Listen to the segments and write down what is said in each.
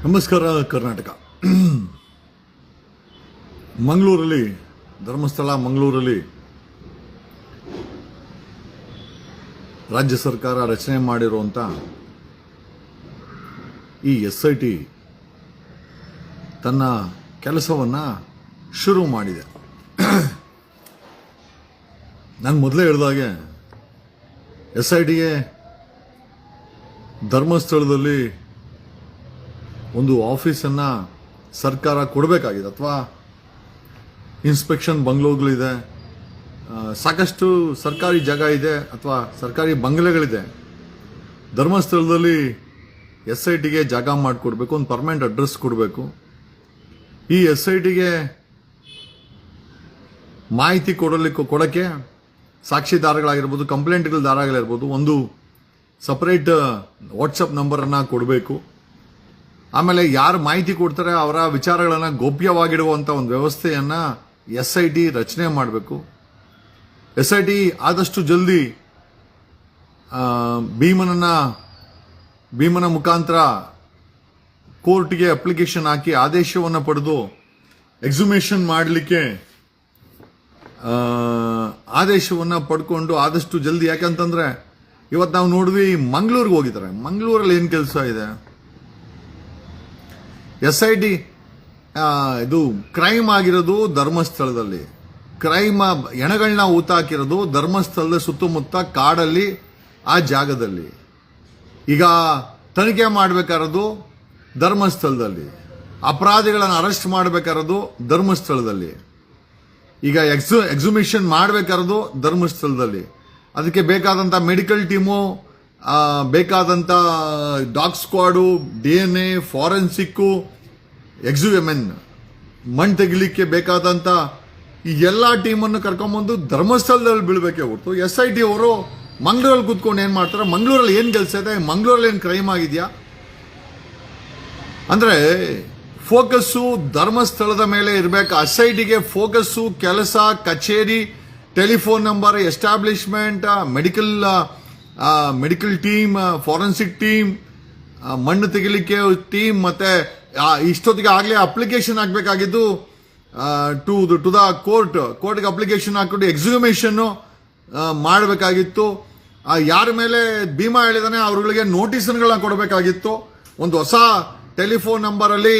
ನಮಸ್ಕಾರ ಕರ್ನಾಟಕ. ಮಂಗಳೂರಲ್ಲಿ ಧರ್ಮಸ್ಥಳ ಮಂಗಳೂರಲ್ಲಿ ರಾಜ್ಯ ಸರ್ಕಾರ ರಚನೆ ಮಾಡಿರುವಂಥ ಈ SIT ತನ್ನ ಕೆಲಸವನ್ನು ಶುರು ಮಾಡಿದೆ. ನಾನು ಮೊದಲೇ ಹೇಳಿದಾಗೆ SITಗೆ ಧರ್ಮಸ್ಥಳದಲ್ಲಿ ಒಂದು ಆಫೀಸನ್ನು ಸರ್ಕಾರ ಕೊಡಬೇಕಾಗಿದೆ, ಅಥವಾ ಇನ್ಸ್ಪೆಕ್ಷನ್ ಬಂಗ್ಲೋಗಳಿದೆ, ಸಾಕಷ್ಟು ಸರ್ಕಾರಿ ಜಾಗ ಇದೆ ಅಥವಾ ಸರ್ಕಾರಿ ಬಂಗ್ಲೆಗಳಿದೆ. ಧರ್ಮಸ್ಥಳದಲ್ಲಿ SITಗೆ ಜಾಗ ಮಾಡಿಕೊಡ್ಬೇಕು, ಒಂದು ಪರ್ಮನೆಂಟ್ ಅಡ್ರೆಸ್ ಕೊಡಬೇಕು. ಈ SITಗೆ ಮಾಹಿತಿ ಕೊಡೋಕ್ಕೆ ಸಾಕ್ಷಿದಾರಗಳಾಗಿರ್ಬೋದು, ಕಂಪ್ಲೇಂಟ್ಗಳ ದಾರಗಳಿರ್ಬೋದು, ಒಂದು ಸಪರೇಟ್ ವಾಟ್ಸಪ್ ನಂಬರನ್ನು ಕೊಡಬೇಕು. ಆಮೇಲೆ ಯಾರು ಮಾಹಿತಿ ಕೊಡ್ತಾರೆ ಅವರ ವಿಚಾರಗಳನ್ನು ಗೋಪ್ಯವಾಗಿಡುವಂಥ ಒಂದು ವ್ಯವಸ್ಥೆಯನ್ನು SIT ರಚನೆ ಮಾಡಬೇಕು. SIT ಆದಷ್ಟು ಜಲ್ದಿ ಭೀಮನ ಮುಖಾಂತರ ಕೋರ್ಟ್ಗೆ ಅಪ್ಲಿಕೇಶನ್ ಹಾಕಿ ಆದೇಶವನ್ನು ಪಡೆದು ಎಕ್ಸುಮೇಷನ್ ಮಾಡಲಿಕ್ಕೆ ಆದೇಶವನ್ನು ಪಡ್ಕೊಂಡು ಆದಷ್ಟು ಜಲ್ದಿ, ಯಾಕಂತಂದ್ರೆ ಇವತ್ತು ನಾವು ನೋಡಿದ್ವಿ ಮಂಗಳೂರಿಗೆ ಹೋಗಿದ್ದಾರೆ. ಮಂಗಳೂರಲ್ಲಿ ಏನು ಕೆಲಸ ಇದೆ? SIT ಇದು ಕ್ರೈಮ್ ಆಗಿರೋದು ಧರ್ಮಸ್ಥಳದಲ್ಲಿ, ಹೆಣಗಳನ್ನ ಊತಾಕಿರೋದು ಧರ್ಮಸ್ಥಳದ ಸುತ್ತಮುತ್ತ ಕಾಡಲ್ಲಿ, ಆ ಜಾಗದಲ್ಲಿ. ಈಗ ತನಿಖೆ ಮಾಡಬೇಕಾರದು ಧರ್ಮಸ್ಥಳದಲ್ಲಿ, ಅಪರಾಧಿಗಳನ್ನು ಅರೆಸ್ಟ್ ಮಾಡಬೇಕಾರದು ಧರ್ಮಸ್ಥಳದಲ್ಲಿ, ಈಗ ಎಕ್ಸುಮೇಷನ್ ಮಾಡಬೇಕಾರದು ಧರ್ಮಸ್ಥಳದಲ್ಲಿ. ಅದಕ್ಕೆ ಬೇಕಾದಂಥ ಮೆಡಿಕಲ್ ಟೀಮು, ಬೇಕಾದಂಥ ಡಾಗ್ ಸ್ಕ್ವಾಡು, DNA, ಫಾರೆನ್ಸಿಕ್ಕು, ಮಣ್ಣು ತೆಗಿಲಿಕ್ಕೆ ಬೇಕಾದಂಥ ಈ ಎಲ್ಲ ಟೀಮನ್ನು ಕರ್ಕೊಂಬಂದು ಧರ್ಮಸ್ಥಳದಲ್ಲಿ ಬೀಳ್ಬೇಕೇ ಹೊರತು SIT ಅವರು ಮಂಗಳೂರಲ್ಲಿ ಕೂತ್ಕೊಂಡು ಏನು ಮಾಡ್ತಾರೆ? ಮಂಗಳೂರಲ್ಲಿ ಏನು ಕೆಲಸ ಇದೆ? ಮಂಗಳೂರಲ್ಲಿ ಏನು ಕ್ರೈಮ್ ಆಗಿದೆಯಾ? ಅಂದರೆ ಫೋಕಸ್ಸು ಧರ್ಮಸ್ಥಳದ ಮೇಲೆ ಇರಬೇಕು. SITಗೆ ಫೋಕಸ್ಸು ಕೆಲಸ, ಕಚೇರಿ, telephone number, establishment, medical team, forensic team, ಮಣ್ಣು ತೆಗಿಲಿಕ್ಕೆ ಟೀಮ್, ಮತ್ತೆ ಇಷ್ಟೊತ್ತಿಗೆ ಆಗಲೇ ಅಪ್ಲಿಕೇಶನ್ ಹಾಕಬೇಕಾಗಿದ್ದು ಟು ದ ಕೋರ್ಟ್ಗೆ ಅಪ್ಲಿಕೇಶನ್ ಹಾಕೊಂಡು ಎಕ್ಸುಮೇಷನ್ನು ಮಾಡಬೇಕಾಗಿತ್ತು. ಯಾರ ಮೇಲೆ ಭೀಮಾ ಹೇಳಿದಾನೆ ಅವ್ರಗಳಿಗೆ ನೋಟಿಸ್ಗಳನ್ನ ಕೊಡಬೇಕಾಗಿತ್ತು. ಒಂದು ಹೊಸ ಟೆಲಿಫೋನ್ ನಂಬರಲ್ಲಿ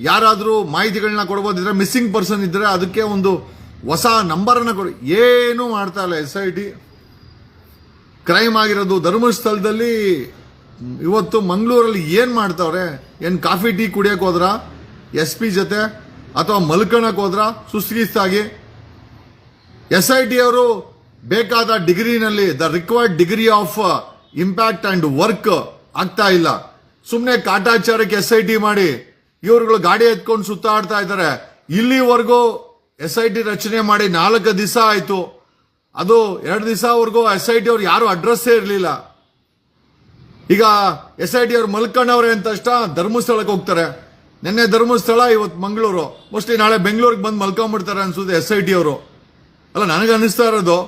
ಯಾರಾದರೂ ಮಾಹಿತಿಗಳನ್ನ ಕೊಡ್ಬೋದಿದ್ರೆ, ಮಿಸ್ಸಿಂಗ್ ಪರ್ಸನ್ ಇದ್ರೆ ಅದಕ್ಕೆ ಒಂದು ಹೊಸ ನಂಬರನ್ನು ಕೊಡಿ. ಏನೂ ಮಾಡ್ತಾ ಇಲ್ಲ SIT. ಕ್ರೈಮ್ ಆಗಿರೋದು ಧರ್ಮಸ್ಥಳದಲ್ಲಿ. ಇವತ್ತು ಮಂಗಳೂರಲ್ಲಿ ಏನು ಮಾಡ್ತಾವ್ರೆ? ಏನು ಕಾಫಿ ಟೀ ಕುಡಿಯೋಕೆ ಹೋದ್ರ SP ಜೊತೆ, ಅಥವಾ ಮಲ್ಕಣಕ್ಕೆ ಹೋದ್ರ ಸುಸ್ತಿಗಿಸ್ತಾಗಿ? SIT ಅವರು ಬೇಕಾದ ಡಿಗ್ರಿನಲ್ಲಿ, the required degree of impact and work ಆಗ್ತಾ ಇಲ್ಲ. ಸುಮ್ಮನೆ ಕಾಟಾಚಾರಕ್ಕೆ SIT ಮಾಡಿ ಇವರುಗಳು ಗಾಡಿ ಎತ್ಕೊಂಡು ಸುತ್ತಾಡ್ತಾ ಇದ್ದಾರೆ. ಇಲ್ಲಿವರೆಗೂ SIT ರಚನೆ ಮಾಡಿ 4 ದಿವಸ ಆಯ್ತು. ಅದು 2 ದಿವಸವರೆಗೂ SIT ಅವ್ರು ಯಾರು ಅಡ್ರೆಸ್ಸೇ ಇರಲಿಲ್ಲ. ಈಗ SIT ಅವ್ರು ಮಲ್ಕೊಂಡವ್ರೆ ಅಂತ ತಕ್ಷಣ ಧರ್ಮಸ್ಥಳಕ್ಕೆ ಹೋಗ್ತಾರೆ. ನಿನ್ನೆ ಧರ್ಮಸ್ಥಳ, ಇವತ್ತು ಮಂಗಳೂರು, ಮೋಸ್ಟ್ಲಿ ನಾಳೆ ಬೆಂಗಳೂರಿಗೆ ಬಂದು ಮಲ್ಕೊಂಡ್ಬಿಡ್ತಾರೆ ಅನ್ಸುತ್ತೆ SIT ಅವರು. ಅಲ್ಲ, ನನಗೆ ಅನಿಸ್ತಾ ಇರೋದು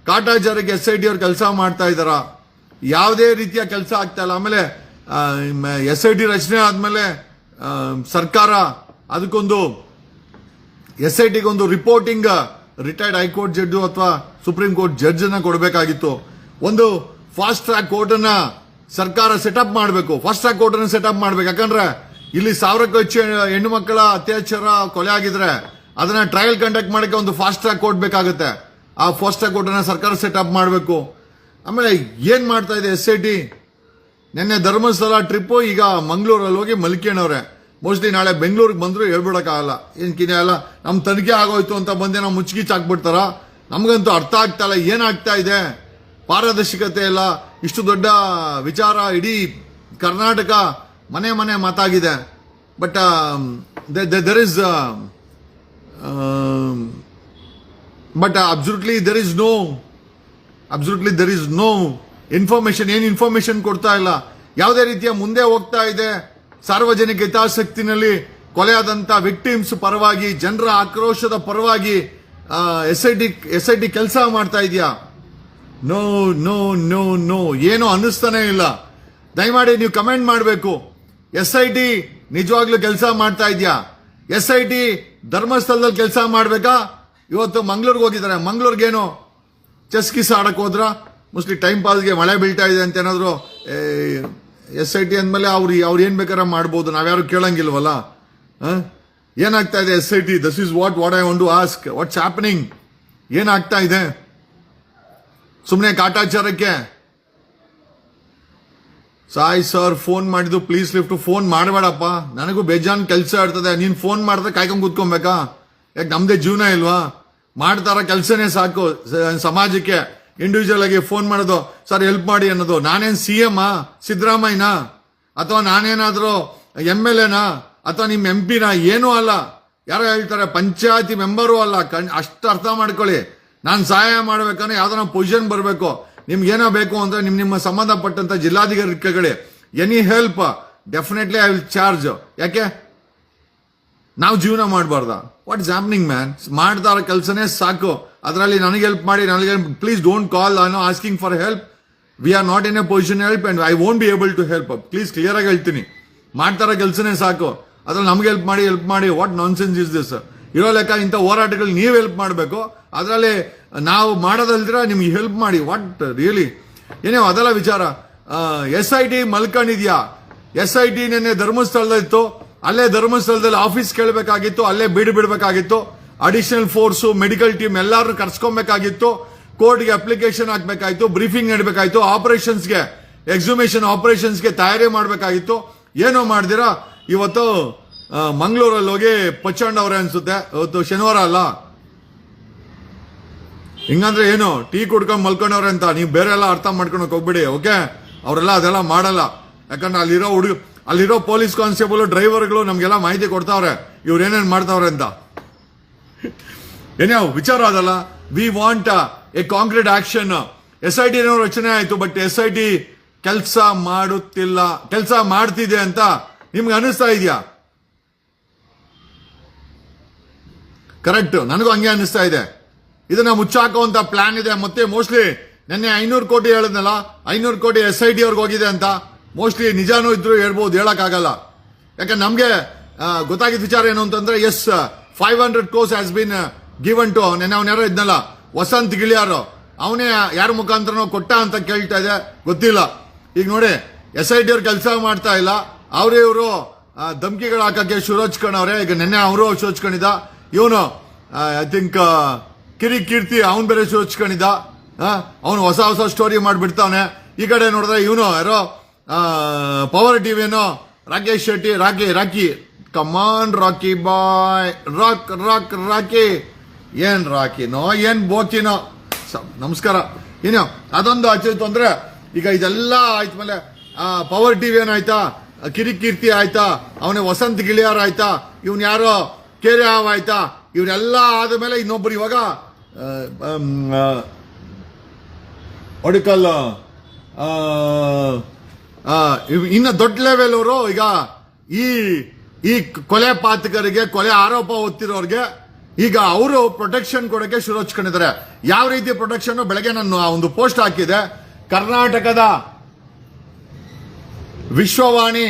ಕಾಟಾಚಾರಕ್ಕೆ SIT ಅವ್ರು ಕೆಲಸ ಮಾಡ್ತಾ ಇದ್ದಾರ. ಯಾವುದೇ ರೀತಿಯ ಕೆಲಸ ಆಗ್ತಾ ಇಲ್ಲ. ಆಮೇಲೆ SIT ರಚನೆ ಆದ್ಮೇಲೆ ಸರ್ಕಾರ ಅದಕ್ಕೊಂದು SITಗೆ ಒಂದು ರಿಪೋರ್ಟಿಂಗ್ ರಿಟೈರ್ಡ್ ಹೈಕೋರ್ಟ್ ಜಡ್ಜು ಅಥವಾ ಸುಪ್ರೀಂ ಕೋರ್ಟ್ ಜಡ್ಜ್ ಅನ್ನ ಕೊಡಬೇಕಾಗಿತ್ತು. ಒಂದು ಫಾಸ್ಟ್ ಟ್ರ್ಯಾಕ್ ಕೋರ್ಟ್ ಅನ್ನ ಸರ್ಕಾರ ಸೆಟಪ್ ಮಾಡಬೇಕು. ಫಾಸ್ಟ್ ಟ್ರ್ಯಾಕ್ ಕೋರ್ಟ್ ಅನ್ನು ಸೆಟಪ್ ಮಾಡಬೇಕು. ಯಾಕಂದ್ರೆ ಇಲ್ಲಿ 1000ಕ್ಕೂ ಹೆಚ್ಚು ಹೆಣ್ಣು ಮಕ್ಕಳ ಅತ್ಯಾಚಾರ, ಕೊಲೆ ಆಗಿದ್ರೆ ಅದನ್ನ ಟ್ರಯಲ್ ಕಂಡಕ್ಟ್ ಮಾಡಕ್ಕೆ ಒಂದು ಫಾಸ್ಟ್ ಟ್ರ್ಯಾಕ್ ಕೋರ್ಟ್ ಬೇಕಾಗುತ್ತೆ. ಆ ಫಾಸ್ಟ್ ಟ್ರ್ಯಾಕ್ ಕೋರ್ಟ್ ಅನ್ನ ಸರ್ಕಾರ ಸೆಟಪ್ ಮಾಡಬೇಕು. ಆಮೇಲೆ ಏನ್ ಮಾಡ್ತಾ ಇದೆ SIT? ನಿನ್ನೆ ಧರ್ಮಸ್ಥಳ ಟ್ರಿಪ್, ಈಗ ಮಂಗಳೂರಲ್ಲಿ ಹೋಗಿ ಮಲ್ಕೇಣವ್ರೆ. ಮೋಸ್ಟ್ಲಿ ನಾಳೆ ಬೆಂಗಳೂರಿಗೆ ಬಂದ್ರು ಹೇಳ್ಬಿಡಕ್ಕಾಗಲ್ಲ. ಏನ್ ಕಿರಿಯಲ್ಲ, ನಮ್ಮ ತನಿಖೆ ಆಗೋಯ್ತು ಅಂತ ಬಂದೆ ನಾವು ಮುಚ್ಚಿಗಿಚ್ಚ ಹಾಕ್ಬಿಡ್ತಾರ? ನಮಗಂತೂ ಅರ್ಥ ಆಗ್ತಾ ಇಲ್ಲ ಏನಾಗ್ತಾ ಇದೆ. ಪಾರದರ್ಶಕತೆ ಇಲ್ಲ. ಇಷ್ಟು ದೊಡ್ಡ ವಿಚಾರ ಇಡೀ ಕರ್ನಾಟಕ ಮನೆ ಮಾತಾಗಿದೆ. But there is absolutely there is no information. ಏನು ಇನ್ಫಾರ್ಮೇಶನ್ ಕೊಡ್ತಾ ಇಲ್ಲ. ಯಾವುದೇ ರೀತಿಯ ಮುಂದೆ ಹೋಗ್ತಾ ಇದೆ. ಸಾರ್ವಜನಿಕ ಹಿತಾಸಕ್ತಿನಲ್ಲಿ ಕೊಲೆಯಾದಂತ ವಿಕ್ಟಿಮ್ಸ್ ಪರವಾಗಿ, ಜನರ ಆಕ್ರೋಶದ ಪರವಾಗಿ SIT ಕೆಲಸ ಮಾಡ್ತಾ ಇದೆಯಾ? ನೋ ನೋ ನೋ ನೋ, ಏನು ಅನ್ನಿಸ್ತಾನೆ ಇಲ್ಲ. ದಯಮಾಡಿ ನೀವು ಕಮೆಂಟ್ ಮಾಡಬೇಕು. SIT ನಿಜವಾಗ್ಲೂ ಕೆಲಸ ಮಾಡ್ತಾ ಇದ್ಯಾ? SIT ಧರ್ಮಸ್ಥಳದಲ್ಲಿ ಕೆಲಸ ಮಾಡ್ಬೇಕಾ? ಇವತ್ತು ಮಂಗಳೂರಿಗೆ ಹೋಗಿದ್ದಾರೆ. ಮಂಗಳೂರಿಗೇನು ಚೆಸ್ ಕಿಸ್ ಆಡಕ್ ಹೋದ್ರ? ಮೋಸ್ಟ್ಲಿ ಟೈಮ್ ಪಾಸ್ಗೆ ಮಳೆ ಬೀಳ್ತಾ ಇದೆ ಅಂತ ಏನಾದ್ರು SIT ಅಂದ್ಮೇಲೆ ಅವ್ರು ಏನ್ ಬೇಕಾದ್ರೆ ಮಾಡ್ಬೋದು, ನಾವ್ಯಾರು ಕೇಳಂಗಿಲ್ವಲ್ಲ. ಏನಾಗ್ತಾ ಇದೆ SIT? This is what I want to ask. What's happening? ಏನಾಗ್ತಾ ಇದೆ? ಸುಮ್ಮನೆ ಕಾಟಾಚಾರಕ್ಕೆ ಸಾಯ್ ಸರ್ ಫೋನ್ ಮಾಡಿದ್ದು ಪ್ಲೀಸ್ ಲಿಫ್ಟ್. ಫೋನ್ ಮಾಡಬೇಡಪ್ಪ, ನನಗೂ ಬೇಜಾನ್ ಕೆಲಸ ಇರ್ತದೆ. ನೀನ್ ಫೋನ್ ಮಾಡಿದ್ರೆ ಕಾಯ್ಕೊಂಡ್ ಕೂತ್ಕೊಬೇಕಾ? ಯಾಕೆ ನಮ್ದೇ ಜೀವನ ಇಲ್ವಾ? ಮಾಡ್ತಾರ ಕೆಲಸನೇ ಸಾಕು ಸಮಾಜಕ್ಕೆ. ಇಂಡಿವಿಜುವಲ್ ಆಗಿ ಫೋನ್ ಮಾಡೋದು, ಸರ್ ಹೆಲ್ಪ್ ಮಾಡಿ ಅನ್ನೋದು. ನಾನೇನ್ CM ಸಿದ್ದರಾಮಯ್ಯನ, ಅಥವಾ ನಾನೇನಾದ್ರೂ MLA ಅಥವಾ ನಿಮ್ MP ಏನೂ ಅಲ್ಲ. ಯಾರೋ ಹೇಳ್ತಾರೆ ಪಂಚಾಯತಿ ಮೆಂಬರು ಅಲ್ಲ. ಅಷ್ಟು ಅರ್ಥ ಮಾಡ್ಕೊಳ್ಳಿ. ನಾನು ಸಹಾಯ ಮಾಡ್ಬೇಕಂದ್ರೆ ಯಾವ್ದಾರ ಪೊಸಿಷನ್ ಬರಬೇಕು. ನಿಮ್ಗೆ ಏನೋ ಬೇಕು ಅಂದ್ರೆ ನಿಮ್ಮ ಸಂಬಂಧಪಟ್ಟಂತ ಜಿಲ್ಲಾಧಿಕಾರಿಗಳೇ any help definitely I will charge. ಯಾಕೆ ನಾವು ಜೀವನ ಮಾಡಬಾರ್ದ? What is happening man? ಮಾಡ್ತಾರ ಕೆಲಸನೇ ಸಾಕು. ಅದರಲ್ಲಿ ನನಗೆ ಹೆಲ್ಪ್ ಮಾಡಿ, ನನಗೆ please don't call I know asking for help. We are not in a position help and I won't be able to help. Please clear ಆಗಿ ಹೇಳ್ತೀನಿ, ಮಾಡ್ತಾರ ಕೆಲಸನೇ ಸಾಕು. ಅದ್ರಲ್ಲಿ ನಮ್ಗೆ ಹೆಲ್ಪ್ ಮಾಡಿ what nonsense is this? ಇರೋ ಲೆಕ್ಕ ಇಂಥ ಹೋರಾಟಗಳು ನೀವು ಹೆಲ್ಪ್ ಮಾಡಬೇಕು. ಅದರಲ್ಲಿ ನಾವು ಮಾಡೋದಲ್ದಿರ ನಿಮ್ಗೆ ಹೆಲ್ಪ್ ಮಾಡಿ. What really? ಏನೇ ಅದೆಲ್ಲ ವಿಚಾರ. SIT ಮಲ್ಕೊಂಡಿದ್ಯಾ? SIT ನೆನ್ನೆ ಧರ್ಮಸ್ಥಳದಲ್ಲಿತ್ತು. ಅಲ್ಲೇ ಧರ್ಮಸ್ಥಳದಲ್ಲಿ ಆಫೀಸ್ ಕೇಳಬೇಕಾಗಿತ್ತು, ಅಲ್ಲೇ ಬಿಡಬೇಕಾಗಿತ್ತು. ಅಡಿಷನಲ್ ಫೋರ್ಸು, ಮೆಡಿಕಲ್ ಟೀಮ್ ಎಲ್ಲಾರು ಕರ್ಸ್ಕೊಬೇಕಾಗಿತ್ತು. ಕೋರ್ಟ್ಗೆ ಅಪ್ಲಿಕೇಶನ್ ಹಾಕ್ಬೇಕಾಯ್ತು, ಬ್ರೀಫಿಂಗ್ ನೀಡಬೇಕಾಯ್ತು, ಆಪರೇಷನ್ಸ್ಗೆ ಎಕ್ಸುಮೇಷನ್ ಆಪರೇಷನ್ಸ್ಗೆ ತಯಾರಿ ಮಾಡಬೇಕಾಗಿತ್ತು. ಏನೋ ಮಾಡ್ದಿರಾ ಇವತ್ತು ಮಂಗಳೂರಲ್ಲಿ ಹೋಗಿ ಪಚ್ಚಂಡವ್ರೆ ಅನ್ಸುತ್ತೆ. ಇವತ್ತು ಶನಿವಾರ ಅಲ್ಲ, ಹಿಂಗಂದ್ರೆ ಏನು ಟೀ ಕುಡ್ಕೊಂಡ್ ಮಲ್ಕೊಂಡವ್ರೆ ಅಂತ ನೀವು ಬೇರೆ ಎಲ್ಲ ಅರ್ಥ ಮಾಡ್ಕೊಳಕ್ ಹೋಗ್ಬಿಡಿ. ಓಕೆ, ಅವರೆಲ್ಲ ಅದೆಲ್ಲ ಮಾಡಲ್ಲ. ಯಾಕಂದ್ರೆ ಅಲ್ಲಿರೋ ಪೊಲೀಸ್ ಕಾನ್ಸ್ಟೇಬಲ್ ಡ್ರೈವರ್ಗಳು ನಮ್ಗೆಲ್ಲ ಮಾಹಿತಿ ಕೊಡ್ತಾವ್ರೆ ಇವ್ರು ಏನೇನ್ ಮಾಡ್ತಾವ್ರೆ ಅಂತ. ಏನ್ಯಾವ ವಿಚಾರ ಅದಲ್ಲ. We want A concrete action. SIT ಏನೋ ರಚನೆ ಆಯ್ತು, ಬಟ್ SIT ಕೆಲಸ ಮಾಡುತ್ತಿಲ್ಲ. ಕೆಲಸ ಮಾಡ್ತಿದೆ ಅಂತ ನಿಮ್ಗೆ ಅನಿಸ್ತಾ ಇದೆಯಾ? ಕರೆಕ್ಟ್, ನನಗೂ ಹಂಗೆ ಅನಿಸ್ತಾ ಇದೆ. ಇದನ್ನ ಮುಚ್ಚಾಕುವಂತ ಪ್ಲಾನ್ ಇದೆ. ಮತ್ತೆ ಮೋಸ್ಟ್ಲಿ ನಿನ್ನೆ 500 ಕೋಟಿ ಹೇಳಿದ್ನಲ್ಲ, 500 ಕೋಟಿ SIT ಅವ್ರಿಗೆ ಹೋಗಿದೆ ಅಂತ. ಮೋಸ್ಟ್ಲಿ ನಿಜಾನೂ ಇದ್ರು ಹೇಳ್ಬೋದು, ಹೇಳಕ್ಕಾಗಲ್ಲ. ಯಾಕಂದ್ರೆ ನಮ್ಗೆ ಗೊತ್ತಾಗಿದ್ದ ವಿಚಾರ ಏನು ಅಂತಂದ್ರೆ, yes 500 crores has been given to. ನೆನ್ನೆ ಅವ್ನ ಯಾರೋ ಇದ್ನಲ್ಲ ವಸಂತ್ ಗಿಳಿಯಾರು, ಅವನೇ ಯಾರ ಮುಖಾಂತರನೋ ಕೊಟ್ಟ ಅಂತ ಕೇಳ್ತಾ ಇದೆ, ಗೊತ್ತಿಲ್ಲ. ಈಗ ನೋಡಿ SIT ಅವ್ರು ಕೆಲಸ ಮಾಡ್ತಾ ಇಲ್ಲ, ಅವ್ರೇ ಇವರು ಧಮ್ಕಿಗಳು ಹಾಕಕ್ಕೆ ಶುರು ಹಚ್ಕೊಂಡವ್ರೆ. ಈಗ ನೆನ್ನೆ ಅವರು ಶುರು ಹಚ್ಕೊಂಡಿದ್ದ. ಇವನು ಐ ಥಿಂಕ್ ಕೀರ್ತಿ ಅವನ್ ಬೇರೆ ಶುರು ಹಚ್ಕೊಂಡಿದ್ದ. ಅವನು ಹೊಸ ಸ್ಟೋರಿ ಮಾಡ್ಬಿಡ್ತಾವನೆ. ಈ ಕಡೆ ನೋಡಿದ್ರೆ ಇವನು ಯಾರೋ ಪವರ್ ಟಿವಿನೋ ರಾಕೇಶ್ ಶೆಟ್ಟಿ, ರಾಕಿ ಕಮಾನ್ ರಾಕಿ ಬಾಯ್, ರಾಕಿ ಏನ್ ರಾಕಿನೋ ಏನ್ ಬೋಕಿನೋ. ನಮಸ್ಕಾರ. ಏನು ಅದೊಂದು ಆಚರಿತು ಅಂದ್ರೆ ಈಗ ಇದೆಲ್ಲ ಆಯ್ತು. ಪವರ್ ಟಿವಿ ಏನಾಯ್ತಾ, ಕೀರ್ತಿ ಆಯ್ತಾ, ಅವನೇ ವಸಂತ್ ಗಿಳಿಯಾರ ಆಯ್ತಾ, ಇವನ್ ಯಾರೋ ಕೇರೆ ಹಾವ್ ಆಯ್ತಾ, ಇವರೆಲ್ಲ ಆದ್ಮೇಲೆ ಇನ್ನೊಬ್ರು ಇವಾಗ ಒಡಿಕಲ್ ಇನ್ನು ದೊಡ್ಡ ಲೆವೆಲ್ ಅವರು ಈಗ ಈ ಕೊಲೆ ಪಾತಕರಿಗೆ, ಕೊಲೆ ಆರೋಪ ಹೊತ್ತಿರೋರಿಗೆ ಈಗ ಅವರು ಪ್ರೊಟೆಕ್ಷನ್ ಕೊಡಕ್ಕೆ ಶುರು ಹಚ್ಕೊಂಡಿದ್ದಾರೆ. ಯಾವ ರೀತಿ ಪ್ರೊಟೆಕ್ಷನ್? ಬೆಳಗ್ಗೆ ನಾನು ಒಂದು ಪೋಸ್ಟ್ ಹಾಕಿದೆ. ಕರ್ನಾಟಕದ ವಿಶ್ವವಾಣಿ